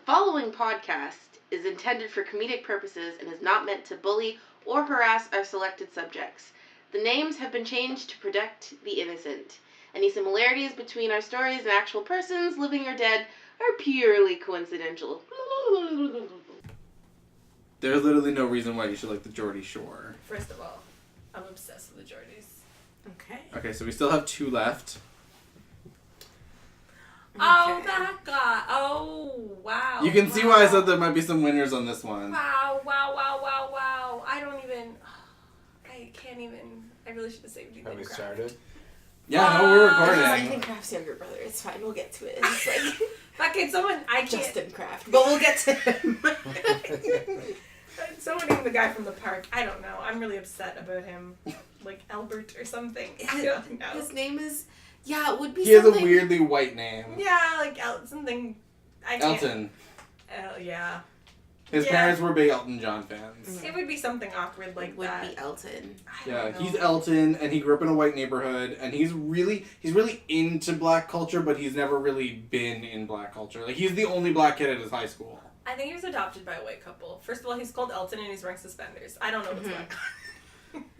following podcast is intended for comedic purposes and is not meant to bully or harass our selected subjects. The names have been changed to protect the innocent. Any similarities between our stories and actual persons, living or dead, are purely coincidental. There's literally no reason why you should like the Geordie Shore. First of all, I'm obsessed with the Geordies. Okay. Okay, so we still have 2 left. Oh, that guy. Oh, wow. You can see why I said there might be some winners on this one. Wow. I don't even... I can't even... I really should have saved you. Have we started? Yeah, no, we're I recording. think Kraft's younger brother. It's fine. We'll get to it. It's like Okay, someone... I can't... Justin Kraft. But we'll get to him. Someone named the guy from the park. I don't know. I'm really upset about him. Like Albert or something. I don't know. His name is... Yeah, it would be He has something... a weirdly white name. Yeah, like something... I can't... Elton. Yeah. His parents were big Elton John fans. It would be something awkward like would that. be Elton. I Yeah, don't know. he's Elton, and he grew up in a white neighborhood, and he's really into black culture, but he's never really been in black culture. Like, he's the only black kid at his high school. I think he was adopted by a white couple. First of all, he's called Elton and he's wearing suspenders. I don't know what's going on.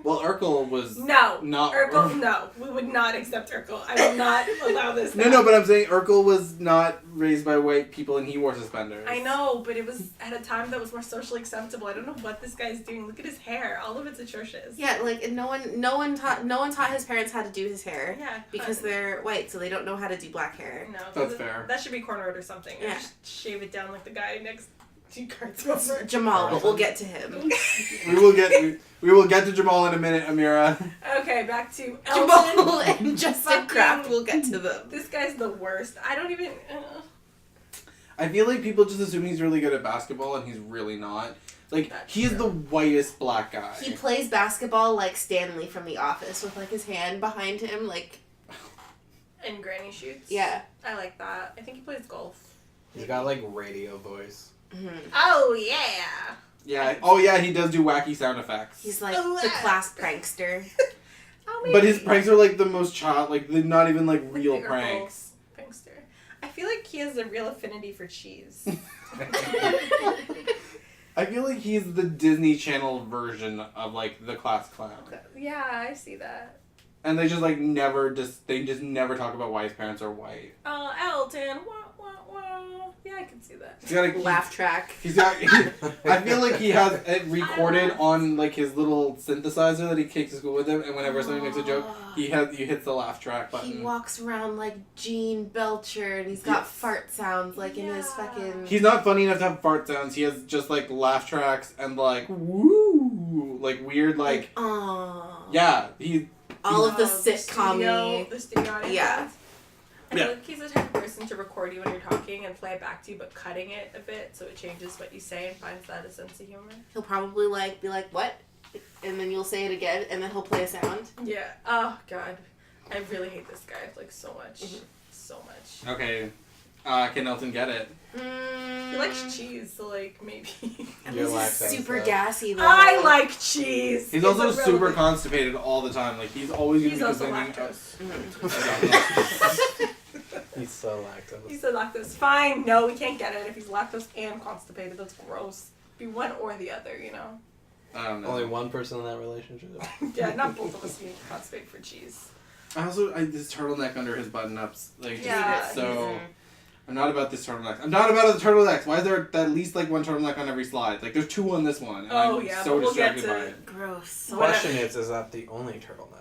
Well, Urkel was No. not... Urkel, no. We would not accept Urkel. I will not allow this. No, but I'm saying Urkel was not raised by white people, and he wore suspenders. I know, but it was at a time that was more socially acceptable. I don't know what this guy's doing. Look at his hair. All of it's atrocious. Yeah, like no one taught his parents how to do his hair. Yeah. Because they're white, so they don't know how to do black hair. No. That's fair. That should be cornrowed or something. Yeah. Or just shave it down like the guy next 2 cards over. Jamal, but we'll get to him. We will get to Jamal in a minute, Amira. Okay, back to Jamal Elton. and Justin Fucking- Kraft. We'll get to them. This guy's the worst. I don't even... I feel like people just assume he's really good at basketball, and he's really not. Like, That's he is true. the whitest black guy. He plays basketball like Stanley from The Office, with like his hand behind him, like And granny shoots. yeah. I like that. I think he plays golf. He's got like radio voice. Mm-hmm. Oh, yeah. Yeah. Oh, yeah, he does do wacky sound effects. He's like the class prankster. Oh, maybe. But his pranks are like the most they're not even like real Like pranks. Prankster. I feel like he has a real affinity for cheese. I feel like he's the Disney Channel version of like the class clown. Yeah, I see that. And they just never talk about why his parents are white. Oh, Elton. Wah, wah, wah. Yeah, I can see that. He's got Laugh track. I feel like he has it recorded on like his little synthesizer that he takes to school with him, and whenever somebody makes a joke, he hits the laugh track button. He walks around like Gene Belcher, and he's got Yes. fart sounds like in his fucking. He's not funny enough to have fart sounds. He has just like laugh tracks and like woo, like weird like. Aww. Yeah, he. All of the The sitcom-y. studio audience. Yeah. I feel like he's the type of person to record you when you're talking and play it back to you, but cutting it a bit so it changes what you say and finds that a sense of humor. He'll probably like be like, "What?" and then you'll say it again, and then he'll play a sound. Yeah. Oh, God. I really hate this guy, like, so much. Mm-hmm. So much. Okay, can Elton get it? He likes cheese, so, like, maybe. Your He's lactose, super though. gassy though. I like cheese! He's It's also a super relevant- constipated all the time. Like he's always He's gonna be also complaining. lactose. He's so lactose. He said lactose. Fine, no, we can't get it if he's lactose and constipated. That's gross. Be one or the other, you know? I don't know. Only one person in that relationship. Yeah, not both of us need to constipate for cheese. This turtleneck under his button-ups, like, just Yeah, so. I'm not about this turtleneck. I'm not about the turtlenecks. Why is there at least like one turtleneck on every slide? Like there's 2 on this one. And Oh, I'm yeah, so but we'll get distracted to- by it. Gross. The question is that the only turtleneck?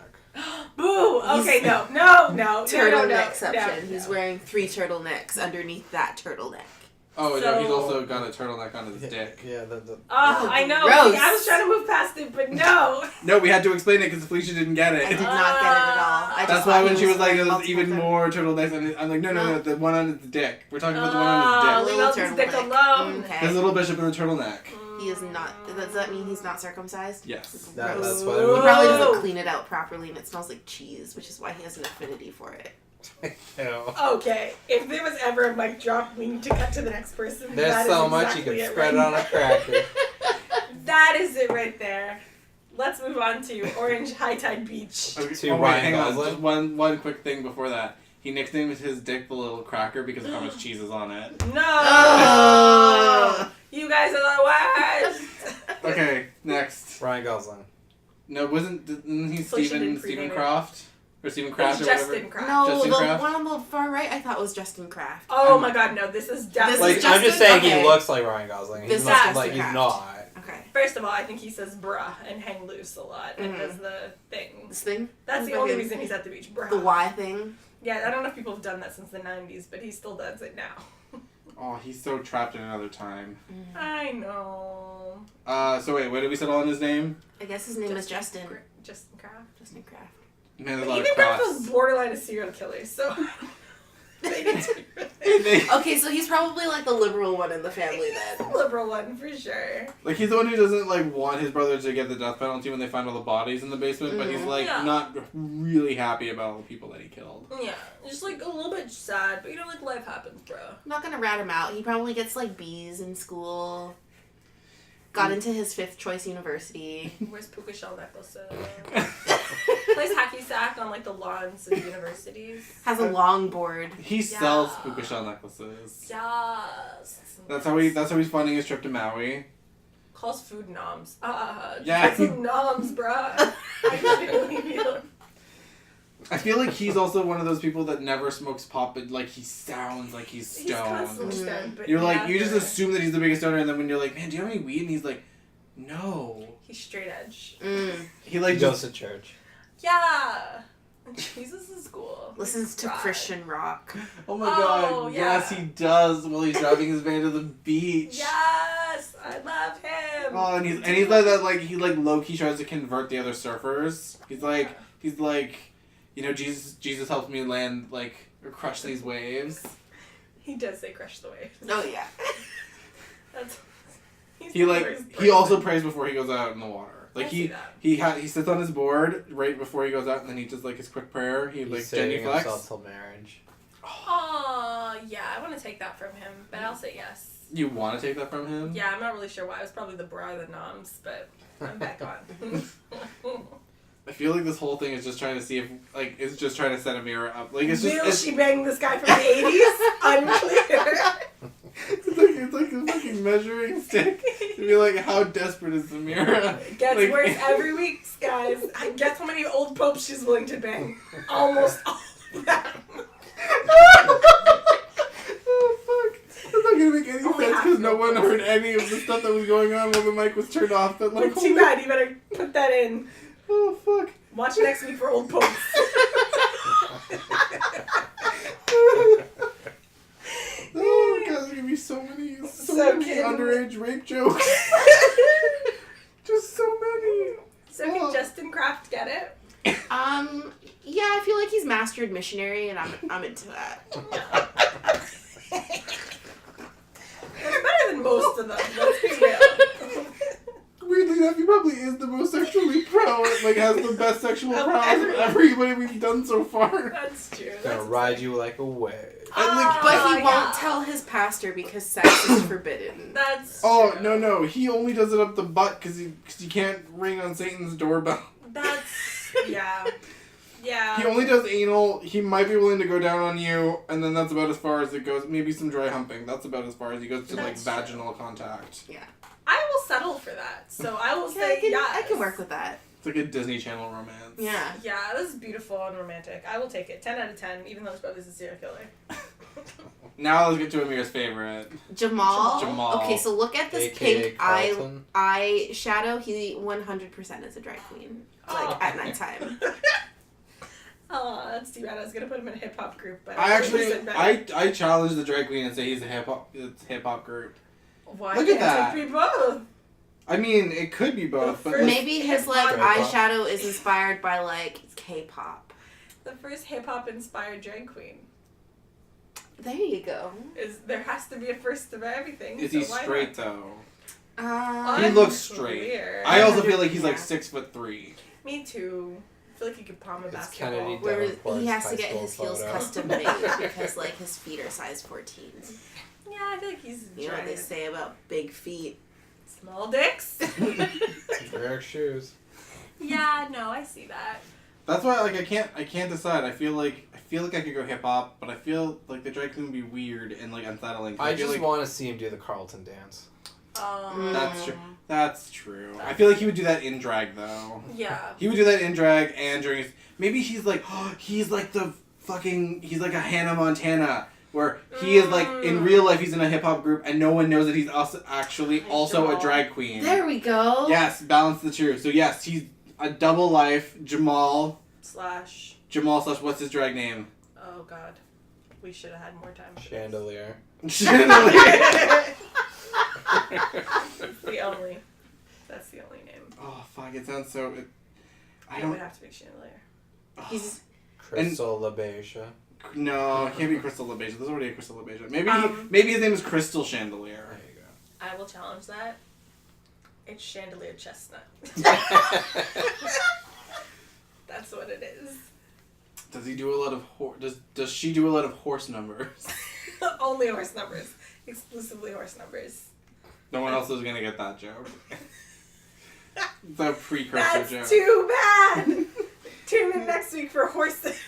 Boo! Okay, He's- no. Turtleneckception. He's wearing 3 turtlenecks underneath that turtleneck. Oh, no, he's So- also got a turtleneck on his dick. Yeah, Oh, I know. gross. I was trying to move past it, but no. No, we had to explain it because Felicia didn't get it. I did not get it at all. I just That's thought why he when she was like, wearing there's multiple even things. more turtlenecks, and I'm like, no, the one on his dick. We're talking about the one on his dick. Leave Little Elton's dick turtleneck. alone. Okay. There's a little bishop in a turtleneck. He is not. Does that mean he's not circumcised? Yes. That's Gross. why He we probably doesn't clean it out properly, and it smells like cheese, which is why he has an affinity for it. Okay, if there was ever a mic drop, we need to cut to the next person. There's That so is much exactly you can it spread right on a there. cracker. That is it right there. Let's move on to Orange High Tide Beach. Okay, To oh, wait, Ryan hang on. Gosling? Just one quick thing before that. He nicknamed his dick the little cracker because of how much cheese is on it. No! Oh! Ryan Gosling. No, didn't he Felicia didn't Stephen predate Kraft? Or Stephen It Kraft was or whatever? Justin Kraft. No, Justin the Kraft? one on the far right I thought was Justin Kraft. Oh my god, no, this is definitely... This Like, is I'm just Justin? saying Okay. he looks like Ryan Gosling. This He's not, is like, he's Kraft. not. Okay. First of all, I think he says bruh and hang loose a lot and does the thing. This thing? That's the only reason he's at the beach, bruh. The Y thing? Yeah, I don't know if people have done that since the 90s, but he still does it now. Oh, he's so trapped in another time. I know. So wait, what did we settle on his name? I guess his name is Justin. Justin Kraft. Justin Kraft. Man, there's a But lot even of Kraft crafts. was borderline a serial killer, so... They need to be Okay, so he's probably like the liberal one in the family the then. liberal one, for sure. Like, he's the one who doesn't, like, want his brother to get the death penalty when they find all the bodies in the basement, but he's, like, Yeah. not really happy about all the people that he killed. Yeah, just like a little bit sad, but you know, like life happens, bro. I'm not gonna rat him out. He probably gets like B's in school. Got into his 5th choice university. Wears puka shell necklaces. Plays hacky sack on like the lawns of universities. Has a longboard. He sells puka shell necklaces. Yes. That's how he's funding his trip to Maui. Calls food noms. Yeah. Get some noms, bruh. I really feel. I feel like he's also one of those people that never smokes pot, but, like, he sounds like he's He's constantly stoned. stoned, but You're yeah, like, you just but assume that he's the biggest stoner, and then when you're like, man, do you have any weed? And he's like, no. he's straight edge. He, like, He goes just... to church. Yeah. Jesus is cool. Listens to Right. Christian rock. Oh my god, yeah. yes, he does, while he's driving his van to the beach. Yes, I love him. Oh, and he's like that, like, he, like, low-key tries to convert the other surfers. He's like, you know, Jesus helps me land, like, or crush these waves. He does say crush the waves. Oh yeah. That's. He's He, the like, worst he person. also prays before he goes out in the water. Like, I see that. he sits on his board right before he goes out, and then he does, like, his quick prayer. He, He's like, saving genuflects. himself till marriage. Aw, yeah, I want to take that from him, but I'll say yes. You want to take that from him? Yeah, I'm not really sure why. It was probably the bra or the noms, but I'm back on. I feel like this whole thing is just trying to see if, like, it's just trying to set a mirror up. Like, it's just... Will It's, she bang this guy from the 80s? Unclear. it's like a fucking measuring stick to be like, how desperate is the mirror? Gets Like- worse every week, guys. Guess how many old popes she's willing to bang? Almost all of them. Oh, fuck. That's not gonna make any Only sense half because of no them. one heard any of the stuff that was going on while the mic was turned off. But, like, Too bad, you better put that in. Oh, fuck. Watch next week for old popes. Oh, God, there's gonna be so many kidding. underage rape jokes. Just so many. So can Justin Kraft get it? Yeah, I feel like he's mastered missionary, and I'm into that. That's better than most of them, let's be real. Weirdly enough, he probably is the most sexually proud, like, has the best sexual Of prowess of everyone. everybody we've done so far. That's true. Gonna That's ride you like a wave. And, like, But he yeah. won't tell his pastor because sex is forbidden. That's Oh, true. no, he only does it up the butt because you can't ring on Satan's doorbell. That's yeah. Yeah. He only does anal, he might be willing to go down on you, and then that's about as far as it goes. Maybe some dry humping, that's about as far as he goes to, like, That's true. vaginal contact. I will settle for that. So I will say I can work with that. It's like a Disney Channel romance. Yeah. Yeah, this is beautiful and romantic. I will take it. 10 out of 10, even though his brother's a serial killer. Now let's get to Amir's favorite. Jamal. Jamal. Okay, so look at this AKA pink Carlton. eye shadow. He 100% is a drag queen. Like, Oh. at nighttime. Oh, that's too bad. I was gonna put him in a hip hop group, but I actually, said better. I challenge the drag queen and say he's a hip hop group. Why Look at can't that. it be both? I mean, it could be both, but first- Maybe his, like, K-pop. eyeshadow is inspired by, like, K-pop. The first hip hop inspired drag queen. There you go. Is there has to be a first of everything. is so he why straight not? though? He Um, looks straight. Unclear. I also feel like he's like Yeah. 6'3". Me too. I feel like you could palm a It's basketball. Kennedy where Davenport's he has to high get school his heels photo. custom made because, like, his feet are size 14. Yeah, I feel like he's You know what they giant. say about big feet. Small dicks. Eric shoes. Yeah, no, I see that. That's why, like, I can't decide. I feel like I could go hip hop, but I feel like the drag queen would be weird and, like, unsettling. I feel just like want to see him do the Carlton dance. That's true. That's true. I feel like he would do that in drag, though. Yeah. He would do that in drag and during his... Maybe he's like, he's like the fucking... He's like a Hannah Montana, where he is like, in real life, he's in a hip-hop group, and no one knows that he's also actually also a drag queen. There we go. Yes, balance the truth. So yes, he's a double life, Jamal slash what's his drag name? Oh god. We should have had more time. Chandelier. That's the only name. Oh fuck! It sounds so. It would have to be Chandelier. He's Crystal Labesia. No, it can't be Crystal Labesia. There's already a Crystal Labesia. Maybe his name is Crystal Chandelier. There you go. I will challenge that. It's Chandelier Chestnut. That's what it is. Does he do a lot of does she do a lot of horse numbers? Only horse numbers. Exclusively horse numbers. No one else is gonna get that joke. It's a precursor That's joke. too bad! Tune in next week for horses.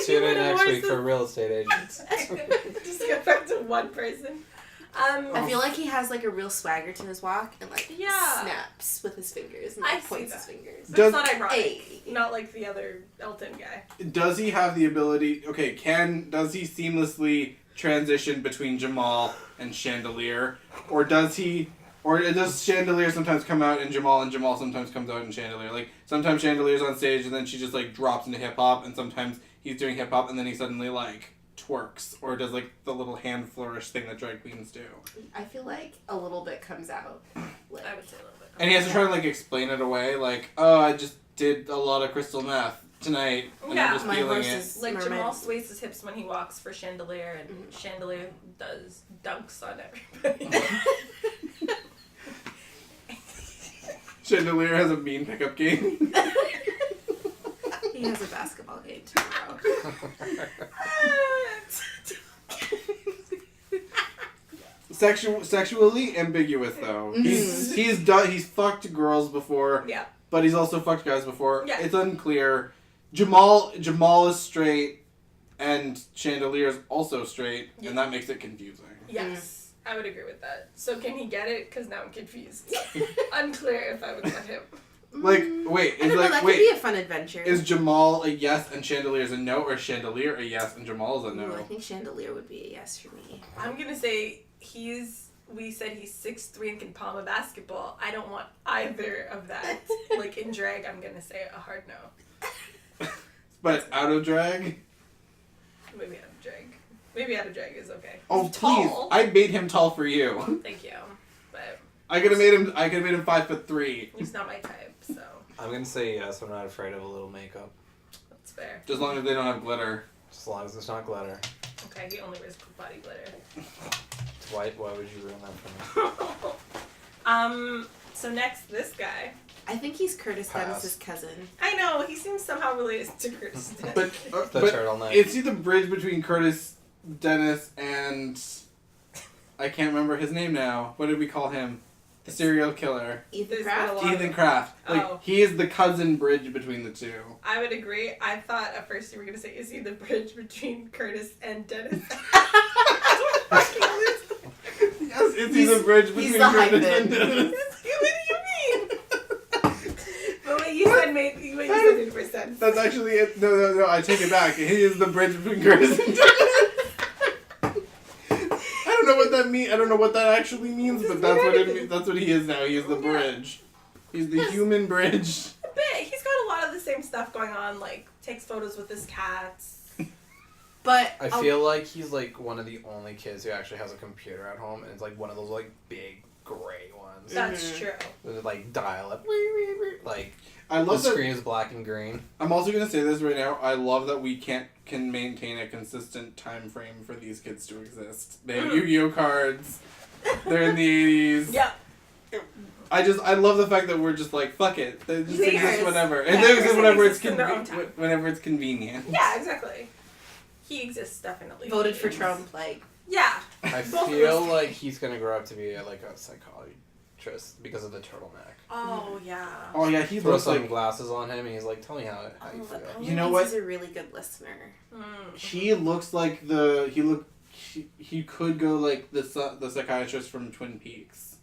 Tune in next week for real estate agents. Just get back to one person. I feel like he has like a real swagger to his walk and like Yeah. snaps with his fingers and I like see points that. his fingers. That's not ironic. Hey. Not like the other Elton guy. Does he have the ability? Okay, does he seamlessly transition between Jamal and Chandelier, or does Chandelier sometimes come out in Jamal and Jamal sometimes comes out in Chandelier? Like sometimes Chandelier's on stage and then she just like drops into hip hop, and sometimes he's doing hip hop and then he suddenly like twerks or does like the little hand flourish thing that drag queens do. I feel like a little bit comes out. Like, I would say a little bit. And he has to try to like explain it away, like, oh, I just did a lot of crystal meth tonight and Yeah, I'm just my feeling horse it. is- Like Mermaid. Jamal sways his hips when he walks for Chandelier, and Chandelier does dunks on everybody. Chandelier has a mean pickup game. he has a basketball game tomorrow. Sexually ambiguous though. He's fucked girls before. Yeah. But he's also fucked guys before. Yeah. It's unclear. Jamal is straight, and Chandelier is also straight, and that makes it confusing. Yes, I would agree with that. So can he get it? Because now I'm confused. Unclear if I would let him. Like, wait, I don't know, that could be a fun adventure. Is Jamal a yes and Chandelier is a no, or Chandelier a yes and Jamal is a no? Ooh, I think Chandelier would be a yes for me. I'm gonna say we said he's 6'3" and can palm a basketball. I don't want either of that. Like in drag, I'm gonna say a hard no. But out of drag? Maybe out of drag. Maybe out of drag is okay. Oh, He's please! tall. I made him tall for you. Thank you, but I could have made him 5'3". he's not my type, so I'm gonna say yes. I'm not afraid of a little makeup. that's fair. Just as long as they don't have glitter. Just as long as it's not glitter. Okay, he only wears body glitter. Why would you ruin that for me? So next, this guy. I think he's Curtis Pass. Dennis's cousin. I know, he seems somehow related to Curtis Dennis. But The turtleneck. is he the bridge between Curtis Dennis and I can't remember his name now. What did we call him? The serial killer. Ethan There's Kraft? been a lot Ethan Kraft. Like Oh. he is the cousin bridge between the two. I would agree. I thought at first you were going to say, is he the bridge between Curtis and Dennis? Yes, is he the bridge between the hype Curtis man. and Dennis? What do you mean? But what you said made more sense. That's actually it. No, I take it back. He is the bridge between Curtis and Dennis. I don't know what that means. I don't know what that actually means, but that's what it means. That's what he is now. He is the bridge. He's the human bridge. A bit. He's got a lot of the same stuff going on, like takes photos with his cats. But I feel like he's like one of the only kids who actually has a computer at home, and it's like one of those like big gray ones. That's true. With like dial up, like I the love that. screen is black and green. I'm also gonna say this right now. I love that we can maintain a consistent time frame for these kids to exist. They have Yu-Gi-Oh cards. They're in the 80s. Yep. I love the fact that we're just like fuck it. They just They exist exist. whenever. Yeah, And they exist they whenever it's exist in their own time. whenever it's convenient. Yeah, exactly. He exists definitely. voted for Trump, like, Yeah. I Both of feel us. like he's gonna grow up to be like a psychiatrist because of the turtleneck. Oh yeah. Oh yeah, he Throw looks some like glasses on him, and he's like, "Tell me how you feel." You know what? He's a really good listener. he looks like he could go like the psychiatrist from Twin Peaks,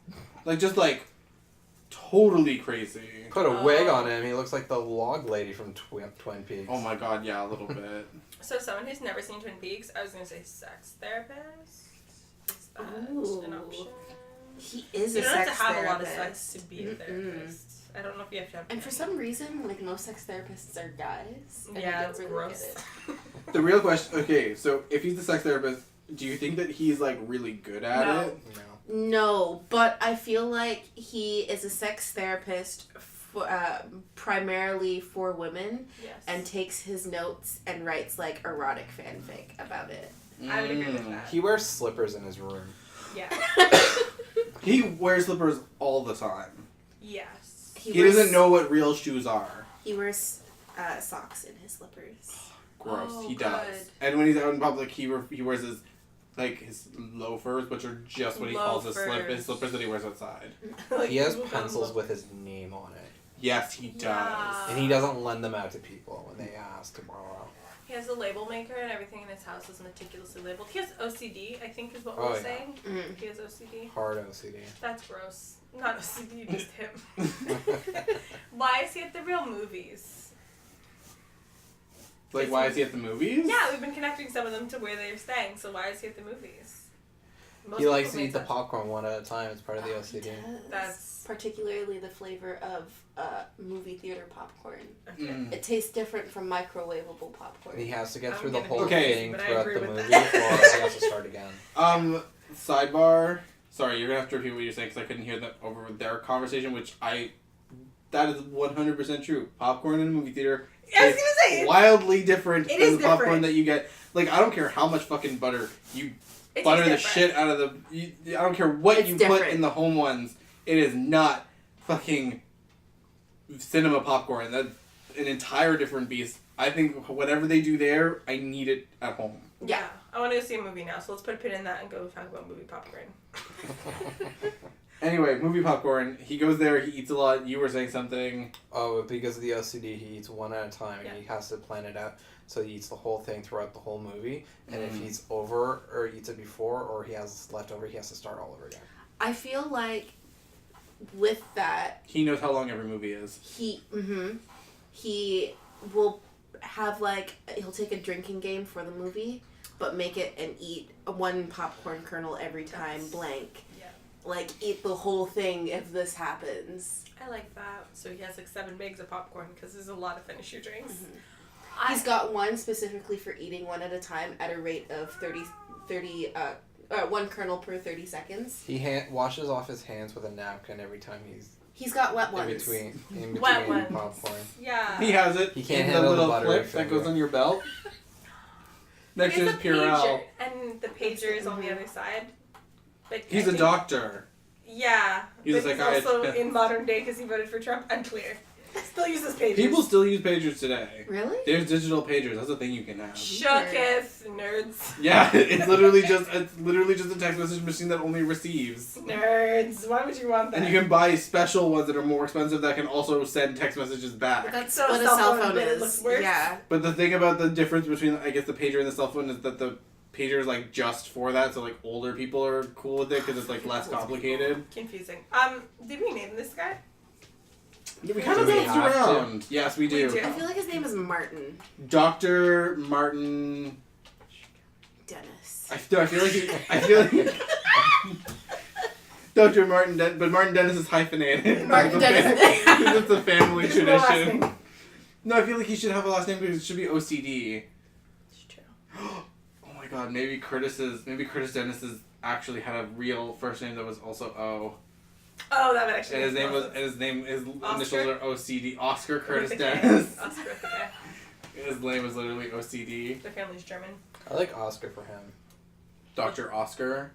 like just like totally crazy. Put a wig on him. He looks like the log lady from Twin Peaks. Oh my god, yeah, a little bit. So someone who's never seen Twin Peaks, I was gonna say sex therapist. Is that an option? He is You a don't sex have to have therapist. a lot of sex to be a therapist. I don't know if you have to have. And for some reason, like, most sex therapists are guys. And I yeah, don't it's really gross. get it. The real question, okay, so if he's a sex therapist, do you think that he's like really good at No. it? No. No, but I feel like he is a sex therapist primarily for women Yes. and takes his notes and writes like erotic fanfic about it. I would agree with that. He wears slippers in his room. Yeah. He wears slippers all the time. Yes. He doesn't know what real shoes are. He wears socks in his slippers. Gross. Oh, He does. good. And when he's out in public, he wears his his loafers, which are just what he calls his Loafers. slippers that he wears outside. Like, He has people come pencils look- with his name on it. Yes, he does. Yeah. And he doesn't lend them out to people when they ask to borrow. He has a label maker and everything in his house is meticulously labeled. He has OCD, I think is what Oh, we're yeah. saying. Mm. He has OCD. Hard OCD. That's gross. Not OCD, just him. Why is he at the real movies? Like, why is he at the movies? Yeah, we've been connecting some of them to where they're staying, so why is he at the movies? Most He likes people to eat make the sense. popcorn one at a time. It's part of the OCD. That's- particularly the flavor of movie theater popcorn. Okay. Mm. It tastes different from microwavable popcorn. And he has to get I'm through the gonna whole be crazy, thing but I throughout agree the with movie, that. or he has to start again. Sidebar. Sorry, you're gonna have to repeat what you're saying because I couldn't hear that over their conversation, that is 100% true. Popcorn in a movie theater I was is gonna say, wildly different It than is the popcorn different. that you get. Like, I don't care how much fucking butter you it butter the tastes shit different. out of I don't care what It's you different. put in the home ones. It is not fucking cinema popcorn. That's an entire different beast. I think whatever they do there, I need it at home. Yeah. I want to go see a movie now, so let's put a pin in that and go talk about movie popcorn. Anyway, movie popcorn. He goes there. He eats a lot. You were saying something. Oh, because of the OCD, he eats one at a time, and Yeah. he has to plan it out. So he eats the whole thing throughout the whole movie, and if Mm. he's over or eats it before, or he has leftover, he has to start all over again. I feel like with that, He knows how long every movie is. he will have like he'll take a drinking game for the movie, but make it and eat one popcorn kernel every time That's- blank. Yeah. Like eat the whole thing if this happens. I like that. So he has like 7 bags of popcorn because there's a lot of finish your drinks. He's got one specifically for eating one at a time at a rate of 30 one kernel per 30 seconds. He washes off his hands with a napkin every time He's got wet in ones. between Wet ones. popcorn. Yeah. He has it. He can't in the handle the little buttery clip that finger. goes on your belt. Next He to has his a pager, Purell. and the pager is on the other side. But He's I a think- doctor. Yeah. He's a but he's also psychiatrist. in modern day because he voted for Trump. Unclear. Still uses pagers. People still use pagers today. Really? There's digital pagers. That's a thing you can have. Shooketh, nerds. Yeah, it's literally just a text message machine that only receives. Nerds. Why would you want that? And you can buy special ones that are more expensive that can also send text messages back. That's So what a cell cell phone, phone but it looks is. worse. Yeah. But the thing about the difference between, I guess, the pager and the cell phone is that the pager is like just for that, so like older people are cool with it because it's like less complicated. Confusing. Did we name this guy? Yeah, we kind of Do we bounced have to? around. Yes, we do. We do. I feel like his name is Martin Dr. Martin. Dennis. I feel like Dr. Martin, but Martin Dennis is hyphenated. Martin Dennis. Because it's a family It's the last tradition. name. No, I feel like he should have a last name because it should be OCD. It's true. Oh my god, maybe Curtis Dennis's actually had a real first name that was also O. Oh, that would actually. And his make name more was sense. his Oscar? initials are OCD. Oscar Curtis With a K. Dennis. Oscar with a K. His name was literally OCD. Their family's German. I like Oscar for him. Dr. Oscar.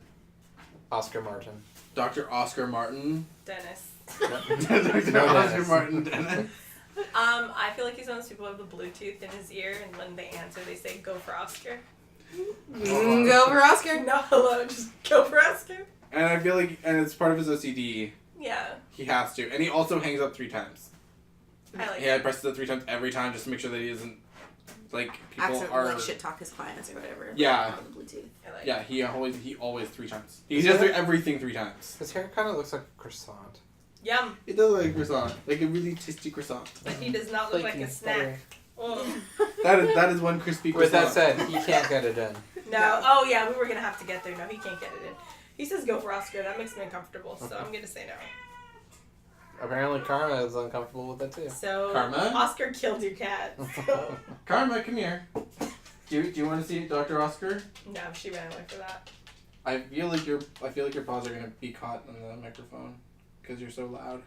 Oscar Martin. Dr. Oscar Martin. Dennis. Dr. No Oscar Dennis. Martin Dennis. I feel like he's one of those people who have the Bluetooth in his ear, and when they answer, they say, "Go for Oscar." Go for Oscar. No, hello, just go for Oscar. And I feel like, and it's part of his OCD. Yeah, He has to. And he also hangs up 3 times. I like Yeah, it. presses it 3 times every time just to make sure that he isn't, like, people Accidentally are... like shit talk his clients or whatever. Yeah. On the Bluetooth. I like Yeah, he always 3 times. He does everything 3 times. His hair kind of looks like a croissant. Yum. It does look like a croissant, like a really tasty croissant. But he does not look like a snack. Oh. That is one crispy With croissant. that said, he can't get it in. No. Oh yeah, we were gonna have to get there. No, he can't get it in. He says go for Oscar. That makes me uncomfortable, so I'm gonna say no. Apparently Karma is uncomfortable with it too. So Karma? Oscar killed your cat. So. Karma, come here. Do you want to see Dr. Oscar? No, she ran away for that. I feel like your paws are gonna be caught on the microphone because you're so loud.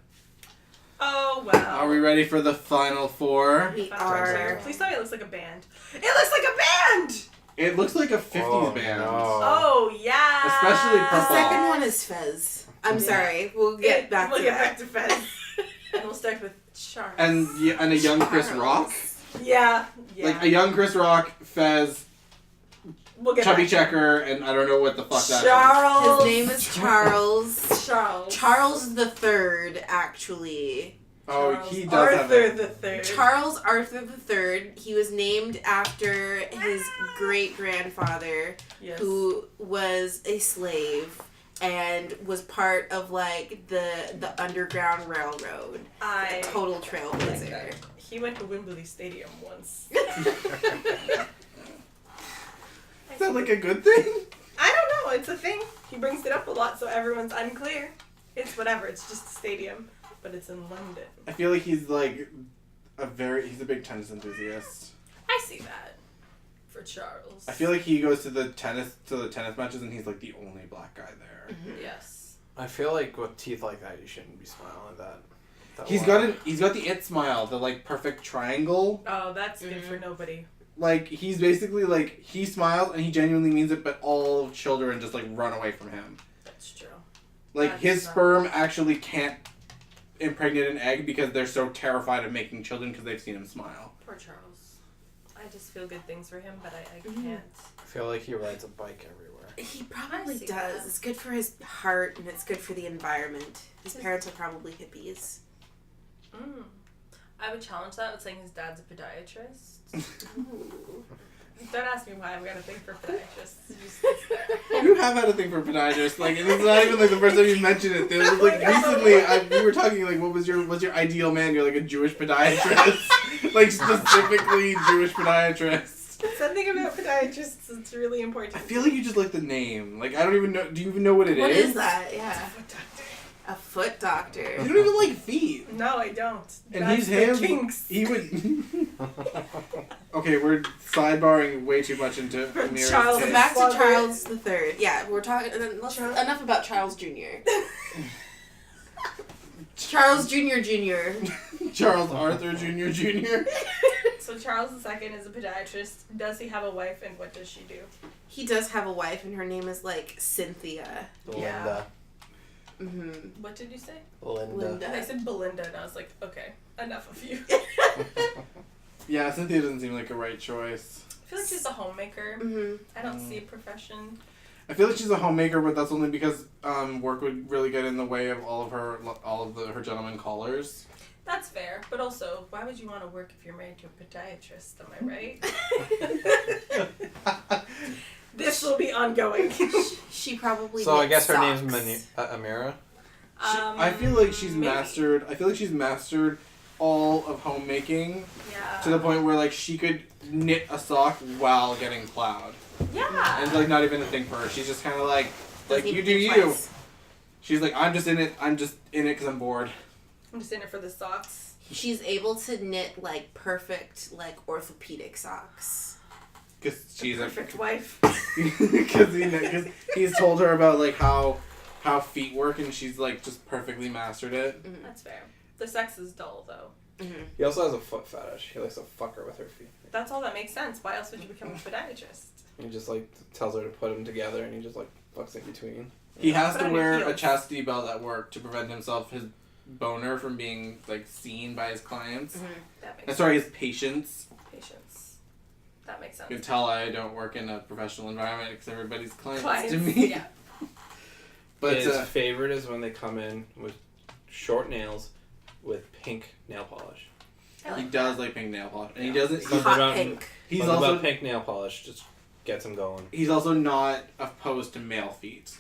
Oh wow. Are we ready for the final 4? We Final are. answer. Please tell me it looks like a band. It looks like a band. It looks like a 50s band. No. Oh yeah. Especially The purple. second one is Fez. I'm sorry. We'll get back We'll to get that. back to Fez. And we'll start with Charles. And a young Chris Rock. Yeah. Like a young Chris Rock, Fez, We'll get Chubby back Checker, and I don't know what the fuck that is. Charles. His name is Charles. Charles. Charles the Third, actually. Oh, Charles he does Arthur have it. the Third. Charles Arthur the Third. He was named after his great grandfather, Yes. who was a slave and was part of like the Underground Railroad. I Total like trailblazer. that. He went to Wembley Stadium once. Is that like a good thing? I don't know. It's a thing. He brings it up a lot, so everyone's unclear. It's whatever. It's just a stadium, but it's in London. I feel like he's like he's a big tennis enthusiast. I see that. For Charles. I feel like he goes to the tennis matches and he's like the only black guy there. Yes. I feel like with teeth like that, you shouldn't be smiling at that. He's got the it smile, the like perfect triangle. Oh, that's good for nobody. Like he's basically like he smiles and he genuinely means it, but all children just like run away from him. That's true. Like That's his not- sperm actually can't impregnate an egg because they're so terrified of making children because they've seen him smile. Poor Charles. I just feel good things for him, but I can't. I feel like he rides a bike everywhere. He probably I see does. that. It's good for his heart and it's good for the environment. His parents are probably hippies. Mm. I would challenge that with saying his dad's a podiatrist. Don't ask me why I've got a thing for podiatrists. It's there. You have had a thing for podiatrists. Like it's not even like the first time you mentioned it. There was like recently we were talking like what's your ideal man? You're like a Jewish podiatrist, like specifically Jewish podiatrist. Something about podiatrists is really important. I feel like you just like the name. Like I don't even know. Do you even know what it is? What is that? Yeah. Foot doctor. A foot doctor. You don't even like feet. No, I don't. And That's he's the him. kinks. He would. Okay, we're sidebarring way too much into Amira's Charles case. So back to Well, Charles the Third. Yeah, we're talking enough about Charles Jr. Charles Jr. Charles Arthur Jr. Jr. So Charles II is a podiatrist. Does he have a wife, and what does she do? He does have a wife, and her name is like Cynthia. Linda. Mm-hmm. What did you say? Linda. I said Belinda, and I was like, okay, enough of you. Yeah, Cynthia doesn't seem like a right choice. I feel like she's a homemaker. Mm-hmm. I don't see a profession. I feel like she's a homemaker, but that's only because work would really get in the way of all of her gentleman callers. That's fair, but also, why would you want to work if you're married to a podiatrist? Am I right? This will be ongoing. She probably. So I guess her knits name's socks. Amira. I feel like she's maybe. mastered. I feel like she's mastered all of homemaking Yeah. to the point where like she could knit a sock while getting plowed, Yeah. and like not even a thing for her. She's just kind of like Doesn't you even do think you. twice. She's like I'm just in it because I'm bored. I'm just in it for the socks. She's able to knit like perfect like orthopedic socks. Because she's Perfect wife. because he's told her about like how feet work and she's like just perfectly mastered it. Mm-hmm. That's fair. The sex is dull, though. Mm-hmm. He also has a foot fetish. He likes to fuck her with her feet. That's all that makes sense. Why else would you become a podiatrist? He just like tells her to put them together, and he just like fucks in between. He has Put to on your wear a heels. chastity belt at work to prevent his boner from being like seen by his clients. Mm-hmm. That makes And sorry, his patients. Patience. That makes sense. You can tell I don't work in a professional environment because everybody's clients, Clients, to me. yeah. But His favorite is when they come in with short nails with pink nail polish. I he like does that. like pink nail polish, and he Yeah. doesn't. Something Hot about, pink. He's something also about pink nail polish just gets him going. He's also not opposed to male feet.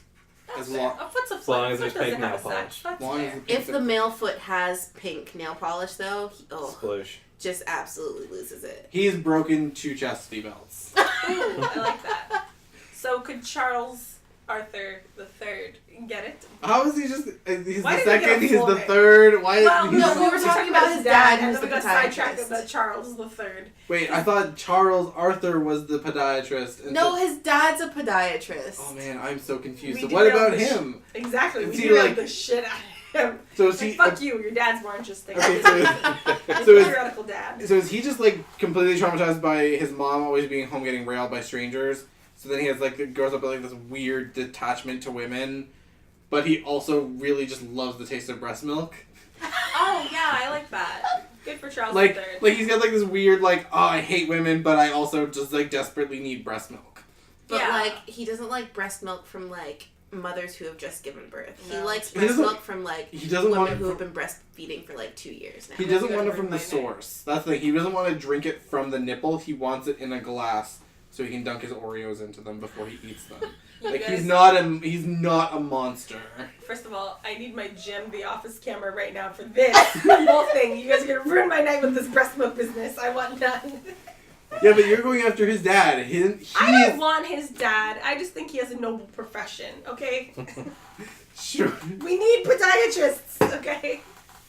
That's As fair. long- A foot's a foot. long as Foot there's doesn't pink have nail a sex. polish. That's Long as fair. the- If the male foot has pink nail polish, though, Sploosh. just absolutely loses it. He's broken 2 chastity belts. Ooh, I like that. So could Charles Arthur the Third get it? How is he just? He's Why the did we get second. a He's full the name? third. Why? Well, he's no, we were talking about his dad, and who's then we the got sidetracked podiatrist. with the Charles the Third. Wait, I thought Charles Arthur was the podiatrist. And No, so- his dad's a podiatrist. Oh man, I'm so confused. We So what derailed about the him? Exactly. Is We he, derailed like- the shit out of him. So is Like, he? fuck you. Your dad's more interesting. Okay, so Your so is theoretical dad. so is he just like completely traumatized by his mom always being home getting railed by strangers? So then he has like grows up with like this weird detachment to women, but he also really just loves the taste of breast milk. Oh yeah, I like that. Good for Charles Like the Third. like he's got like this weird like, oh, I hate women, but I also just like desperately need breast milk. But Yeah. like, he doesn't like breast milk from like mothers who have just given birth. He No. likes He breast doesn't- milk from like He doesn't want women it who have from, been breastfeeding for like 2 years now. he doesn't You want it gotta from the bring my name. source. That's the thing. He doesn't want to drink it from the nipple. He wants it in a glass so he can dunk his Oreos into them before he eats them. You Like guys- he's not a monster. First of all, I need my Jim the Office camera right now for this whole thing. You guys are gonna ruin my night with this breast milk business. I want none. Yeah, but you're going after his dad. I don't want his dad. I just think he has a noble profession. Okay, Sure. we need podiatrists. Okay,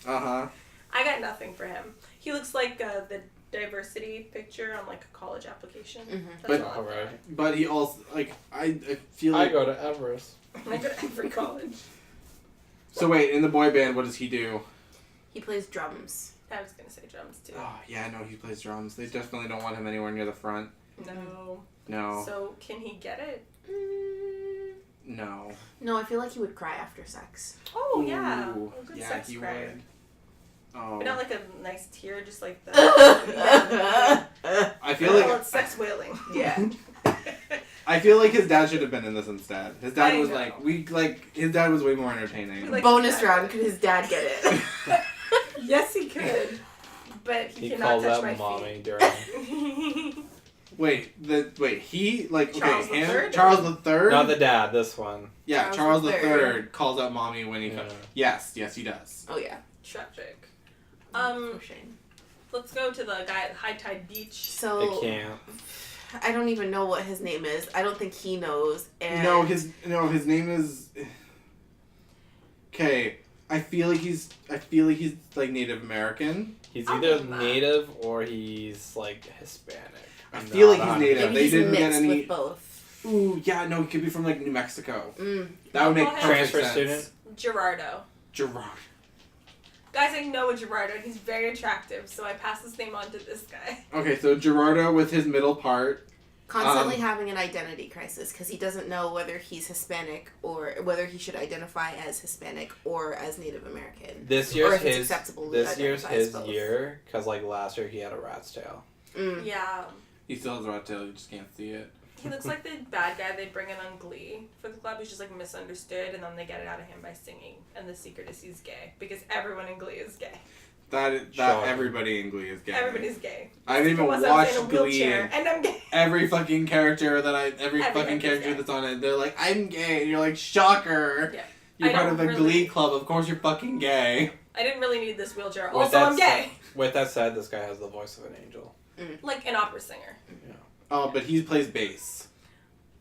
Uh-huh. I got nothing for him. He looks like the diversity picture on like a college application. Mhm. That's But- all I've got. Alright. But he also I feel I like go to Everest. I go to every college. So wait, in the boy band what does he do? He plays drums. I was gonna say drums too. Oh, yeah, no, he plays drums. They definitely don't want him anywhere near the front. No. No. So can he get it? No. No, I feel like he would cry after sex. Oh yeah. Ooh, A good yeah, sex he cry. would. Oh. But not like a nice tear, just like the. I feel Well, like it's sex wailing. Yeah. I feel like his dad should have been in this instead. His dad I was know. his dad was way more entertaining. Like- Bonus round, could his dad get it? Yes, he could. But he, He cannot calls touch out my mommy feet. during. He like Charles okay, him III? Charles the Third. Not the dad. This one. Yeah, Charles Charles the III. Third calls out mommy when he Yeah. Yes, he does. Oh yeah. Tragic. For shame. Let's go to the guy at High Tide Beach. I So can't. I don't even know what his name is. I don't think he knows. And No, his name is. Okay, I feel like he's like Native American. He's I'll either give him that. native or he's like Hispanic. I I'm feel not like he's 100%. native. maybe They he's didn't get mixed any- with both. Ooh, yeah, no, he could be from like New Mexico. Mm. That would make Well, perfect Transfer sense. student. Gerardo. Gerard. Guys, I know a Gerardo, and he's very attractive, so I pass his name on to this guy. Okay, so Gerardo with his middle part. Constantly having an identity crisis because he doesn't know whether he's Hispanic or whether he should identify as Hispanic or as Native American. This Or year's if it's his. acceptable to This year's identify as his both. year because like last year he had a rat's tail. Mm. Yeah. He still has a rat tail, you just can't see it. He looks like the bad guy they bring in on Glee for the club. He's just like misunderstood, and then they get it out of him by singing. And the secret is he's gay because everyone in Glee is gay. That Shocking. everybody in Glee is gay. Everybody's gay. I haven't even Once I was in a watched Glee. wheelchair, And and I'm gay. every fucking character Every fucking character's character gay. that's on it, they're like, I'm gay. And you're like, shocker. Yeah. You're I part don't of the really- Glee club. Of course you're fucking gay. I didn't really need this wheelchair. With Also, that I'm gay. With that said, this guy has the voice of an angel. Like an opera singer. Oh, but he plays bass.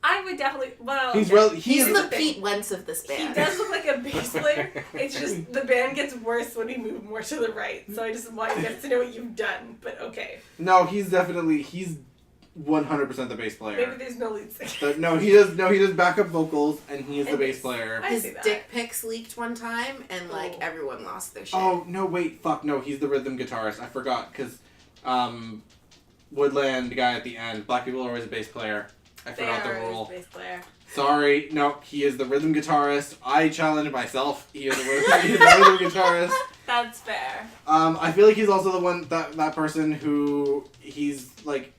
I would definitely. Well, He's okay. well. He's He's the Pete Wentz of this He band. does look like a bass player. It's just the band gets worse when we move more to the right. So I just want you guys to know what you've done. But okay, no. He's 100% the bass player. maybe there's no lead singer. But no, he does backup vocals, and he is the And bass bass. player. I His see that. dick pics leaked one time, and like Oh. everyone lost their shit. Oh no! Wait, fuck no! He's the rhythm guitarist. I forgot because, Woodland guy at the end. Black people are always a bass player. I forgot the There is rule. bass player. Sorry, no. He is the rhythm guitarist. I challenge myself. He is the rhythm guitarist. That's fair. I feel like he's also the one that person who he's like.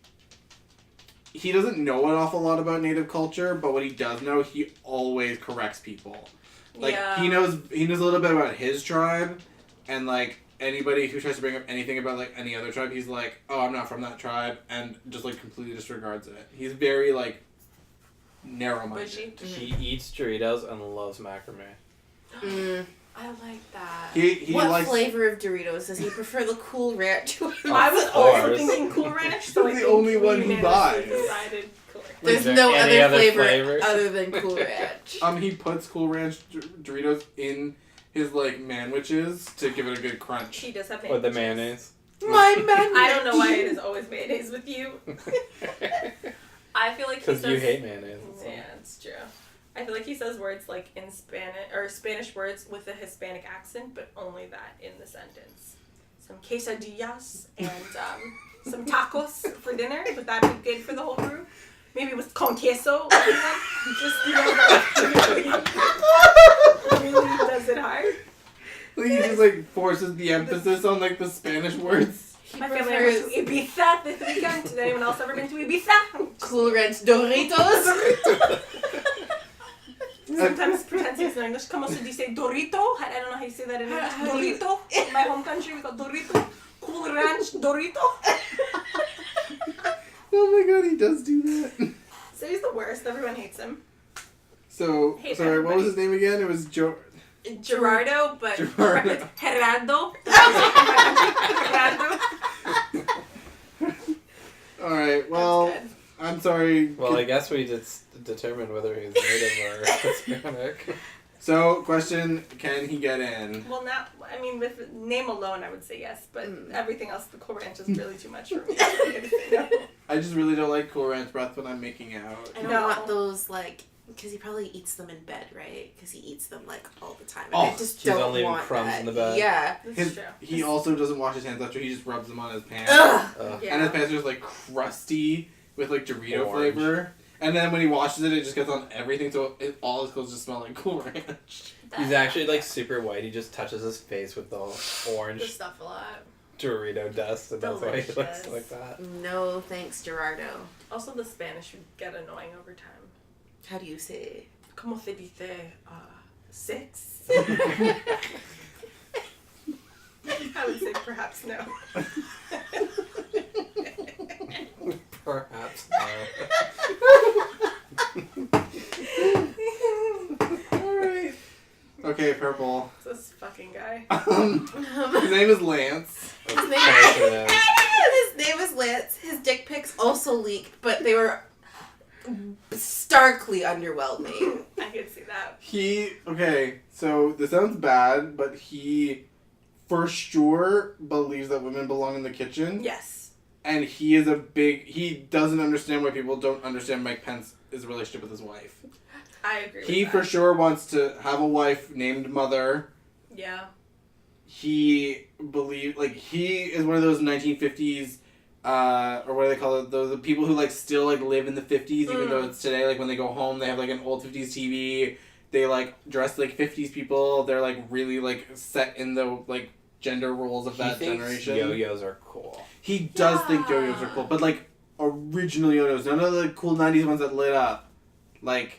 He doesn't know an awful lot about Native culture, but what he does know, he always corrects people. Like yeah. he knows a little bit about his tribe, and like anybody who tries to bring up anything about like any other tribe, he's like, "Oh, I'm not from that tribe," and just like completely disregards it. He's very like narrow-minded. Bushy. He eats Doritos and loves macrame. I like that. He What likes flavor of Doritos does he prefer? The Cool Ranch? I was also course. thinking Cool Ranch, so I The think only we one he unanimously buys. decided Cool Ranch. There's Is there no any other other flavor flavor? other than Cool Ranch. he puts Cool Ranch Doritos in his like manwiches to give it a good crunch. She does have Or the mayonnaise. mayonnaise. My man. I don't know why it is always mayonnaise with you. I feel like he Because says... you hate mayonnaise. Yeah, it's true. I feel like he says words like in Spanish or Spanish words with a Hispanic accent, but only that in the sentence. Some quesadillas and some tacos for dinner. Would that be good for the whole group? Maybe with con queso. Just really does it hard. Like, he just like forces the emphasis on like the Spanish words. My family went to Ibiza this weekend. Has anyone else ever been to Ibiza? Cool Ranch Doritos. Sometimes pretends he's in English. Como se dice Dorito? I don't know how you say that in English. Dorito. In my home country, we call Dorito. Cool Ranch Dorito. Oh my god, he does do that. So he's the worst. Everyone hates him. So, Hate sorry, what was everybody. his name again? It was Joe. Gerardo, but Gerardo. Gerardo. Gerardo. Alright, well, That's good. I'm sorry. Well, I guess we just determined whether he's native or Hispanic. So, question, can he get in? Well, now, I mean, with name alone, I would say yes, but everything else, the Cool Ranch is really too much for me. I'm gonna say no. I just really don't like Cool Ranch breath when I'm making out. I don't No. want those, like, because he probably eats them in bed, right? Because he eats them, like, all the time. And Oh, I just he's don't only want crumbs that. in the bed. Yeah. That's true. He also doesn't wash his hands after, he just rubs them on his pants. Ugh. Yeah. And his pants are just like crusty with like Dorito Orange. flavor. And then when he washes it, it just gets on everything, so all his clothes just smell like Cool Ranch. He's actually like super white. He just touches his face with the the orange stuff a lot. Dorito dust, and that's why he looks Delicious. like that. No thanks, Gerardo. Also, the Spanish would get annoying over time. How do you say? Como se dice sex? I would say perhaps no. Perhaps. Alright. Okay, Purple. This fucking guy. His name is Lance. His name is Lance. His dick pics also leaked, but they were starkly underwhelming. I could see that. Okay, so this sounds bad, but he for sure believes that women belong in the kitchen. Yes. And he doesn't understand why people don't understand Mike Pence's relationship with his wife. I agree with He that. for sure wants to have a wife named Mother. Yeah. He is one of those 1950s, or what do they call it? The people who like still like live in the 50s, even though it's today. Like when they go home, they have like an old 50s TV. They like dress like 50s people. They're like really like set in the like gender roles of that He thinks generation. yo-yos are cool. He does think yo-yos are cool, but like original yo-yos, none of the cool 90s ones that lit up. Like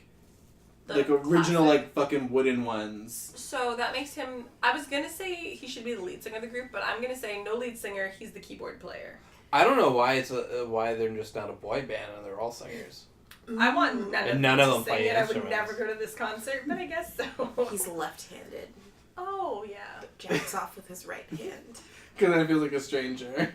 original classic. like fucking wooden ones. So that makes him. I was gonna say he should be the lead singer of the group, but I'm gonna say no lead singer. He's the keyboard player. I don't know why why they're just not a boy band and they're all singers. I want none And of none them of them to sing play it. I would instruments. never go to this concert, but I guess so. He's left-handed. Oh yeah. Jacks off with his right hand. Because I feel like a stranger.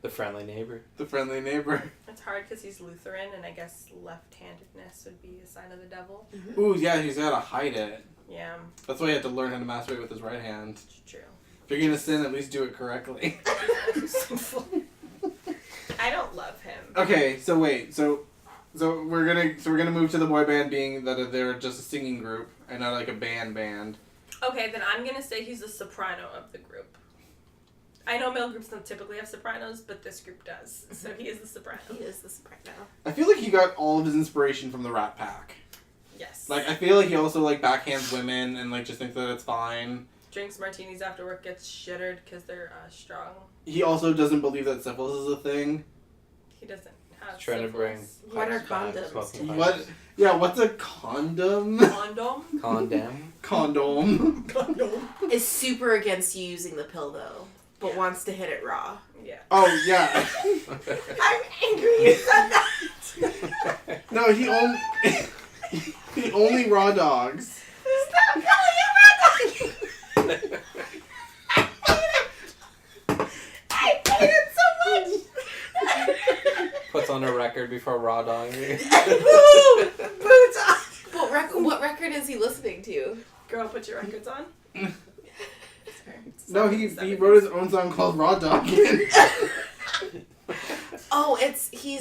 The friendly neighbor. The friendly neighbor. It's hard because he's Lutheran, and I guess left-handedness would be a sign of the devil. Ooh, yeah, he's gotta hide it. Yeah, That's why he had to learn how to masturbate with his right hand. it's true. If you're gonna sin, at least do it correctly. I don't love him. Okay, so wait, so we're gonna move to the boy band being that they're just a singing group and not like a band. Okay, then I'm gonna say he's the soprano of the group. I know male groups don't typically have sopranos, but this group does. So he is the soprano. He is the soprano. I feel like he got all of his inspiration from the Rat Pack. Yes. Like I feel like he also like backhands women and like just thinks that it's fine. Drinks martinis after work, gets shittered because they're strong. He also doesn't believe that syphilis is a thing. He doesn't. Trying to bring What are pipes back, condoms smoking to pipes. What? Yeah, what's a condom? Condom? Condom. Condom. Condom. Is super against you using the pill though, but wants to hit it raw. Yeah. Oh yeah. I'm angry you said that. No, he only he only raw dogs. Stop calling it raw dog. I hate it so much. Puts on a record before raw dog. Boo! What record is he listening to? Girl, put your records on. No, he wrote his own song called Raw Dog. Oh, he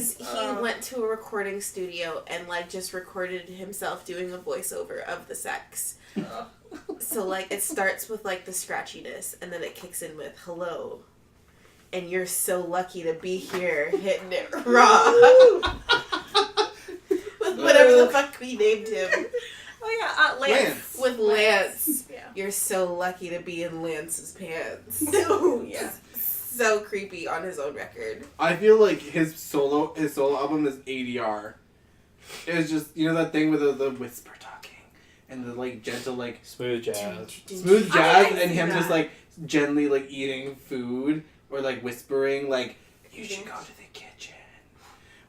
went to a recording studio and like just recorded himself doing a voiceover of the sex. So like it starts with like the scratchiness and then it kicks in with hello. And you're so lucky to be here hitting it raw. With whatever the fuck we named him. Oh yeah, Lance. With Lance. Yeah. You're so lucky to be in Lance's pants. Oh yeah. So creepy on his own record. I feel like his solo album is ADR. It's just, you know that thing with the whisper talking and the like gentle like Smooth jazz. smooth jazz I and see him that. just like gently like eating food or like whispering like you should go to the kitchen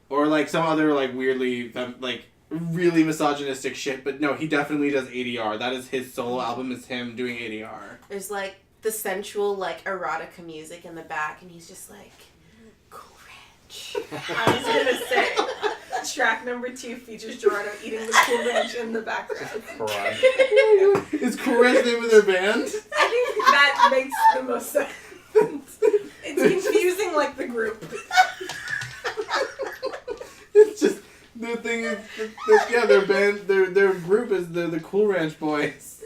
or like some other like weirdly like really misogynistic shit. But no, he definitely does ADR. That is his solo album, is him doing ADR. There's like the sensual like erotica music in the back and he's just like Cool Ranch. I was gonna say track number 2 features Gerardo eating the Cool Ranch in the background. Crunch. Is Cool Ranch the name of their band? I think that makes the most sense. It's confusing like the group. It's just the thing is yeah, their band their group is the Cool Ranch Boys.